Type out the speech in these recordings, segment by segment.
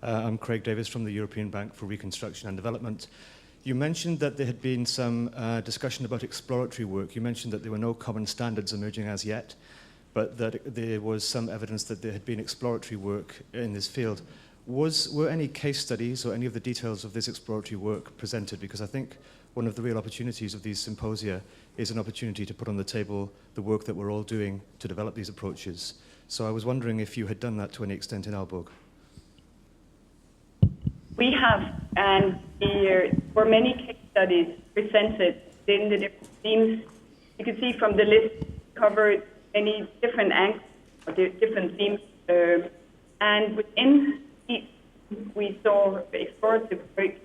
I'm Craig Davis from the European Bank for Reconstruction and Development. You mentioned that there had been some discussion about exploratory work. You mentioned that there were no common standards emerging as yet, but that there was some evidence that there had been exploratory work in this field. Were any case studies or any of the details of this exploratory work presented? Because I think one of the real opportunities of these symposia is an opportunity to put on the table the work that we're all doing to develop these approaches. So I was wondering if you had done that to any extent in Aalborg. We have, and there were many case studies presented in the different themes. You can see from the list covered many different angles, or different themes, and within each we saw explorative work,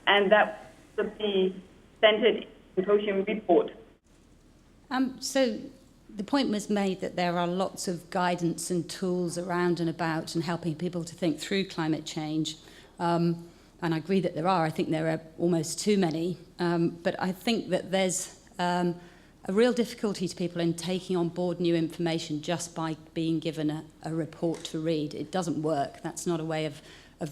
and that would be presented in the Symposium report. So the point was made that there are lots of guidance and tools around and about and helping people to think through climate change. And I agree that there are. I think there are almost too many. But I think that there's a real difficulty to people in taking on board new information just by being given a report to read. It doesn't work. That's not a way of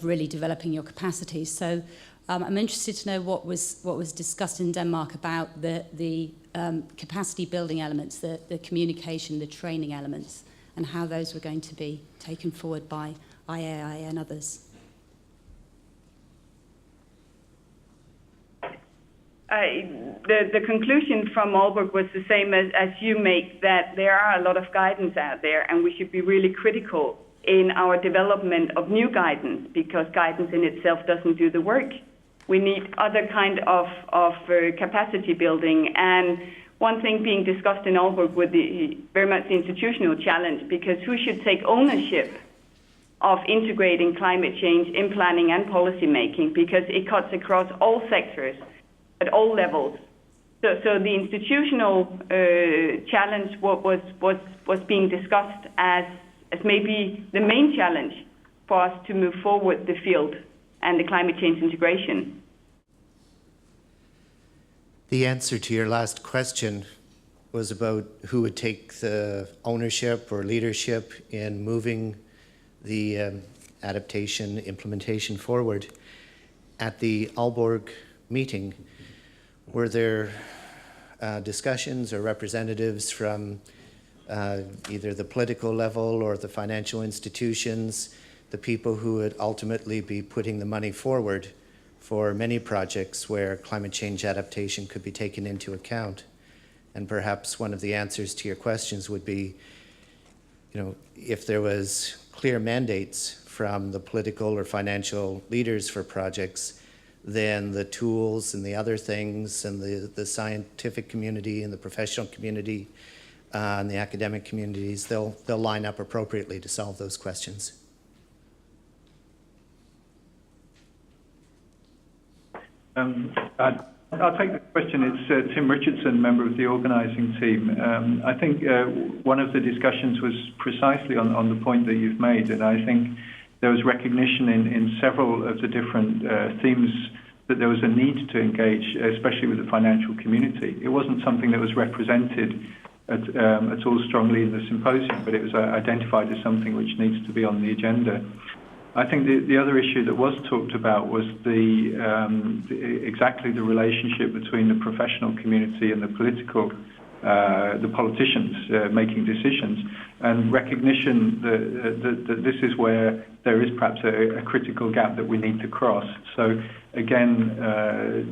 really developing your capacity. So I'm interested to know what was discussed in Denmark about the capacity building elements, the communication, the training elements, and how those were going to be taken forward by IAI and others. The conclusion from Aalborg was the same as you make, that there are a lot of guidance out there, and we should be really critical in our development of new guidance, because guidance in itself doesn't do the work. We need other kind of capacity building, and one thing being discussed in Aalborg would be very much the institutional challenge, because who should take ownership of integrating climate change in planning and policy making, because it cuts across all sectors at all levels. So the institutional challenge was being discussed as maybe the main challenge for us to move forward the field and the climate change integration. The answer to your last question was about who would take the ownership or leadership in moving the adaptation implementation forward. At the Aalborg meeting, were there discussions or representatives from either the political level or the financial institutions, the people who would ultimately be putting the money forward for many projects where climate change adaptation could be taken into account? And perhaps one of the answers to your questions would be, if there was clear mandates from the political or financial leaders for projects, then the tools and the other things and the scientific community and the professional community and the academic communities, they'll line up appropriately to solve those questions. I'll take the question. It's Tim Richardson, member of the organising team. I think one of the discussions was precisely on the point that you've made, and I think there was recognition in several of the different themes that there was a need to engage, especially with the financial community. It wasn't something that was represented at all strongly in the symposium, but it was identified as something which needs to be on the agenda. I think the other issue that was talked about was exactly the relationship between the professional community and the politicians making decisions, and recognition that this is where there is perhaps a critical gap that we need to cross. So again,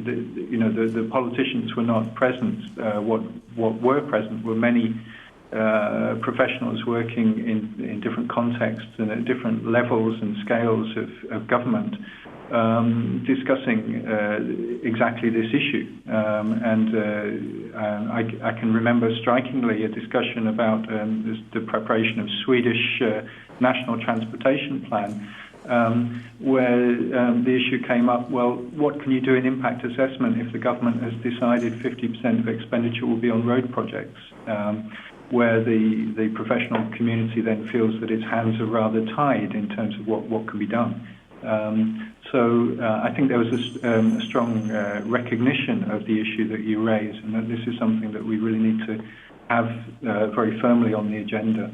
the politicians were not present. What were present were many professionals working in different contexts and at different levels and scales of government, discussing exactly this issue. I can remember strikingly a discussion about the preparation of Swedish national transportation plan, where the issue came up, well, what can you do in impact assessment if the government has decided 50% of expenditure will be on road projects? Where the professional community then feels that its hands are rather tied in terms of what can be done. So I think there was a strong recognition of the issue that you raise, and that this is something that we really need to have very firmly on the agenda.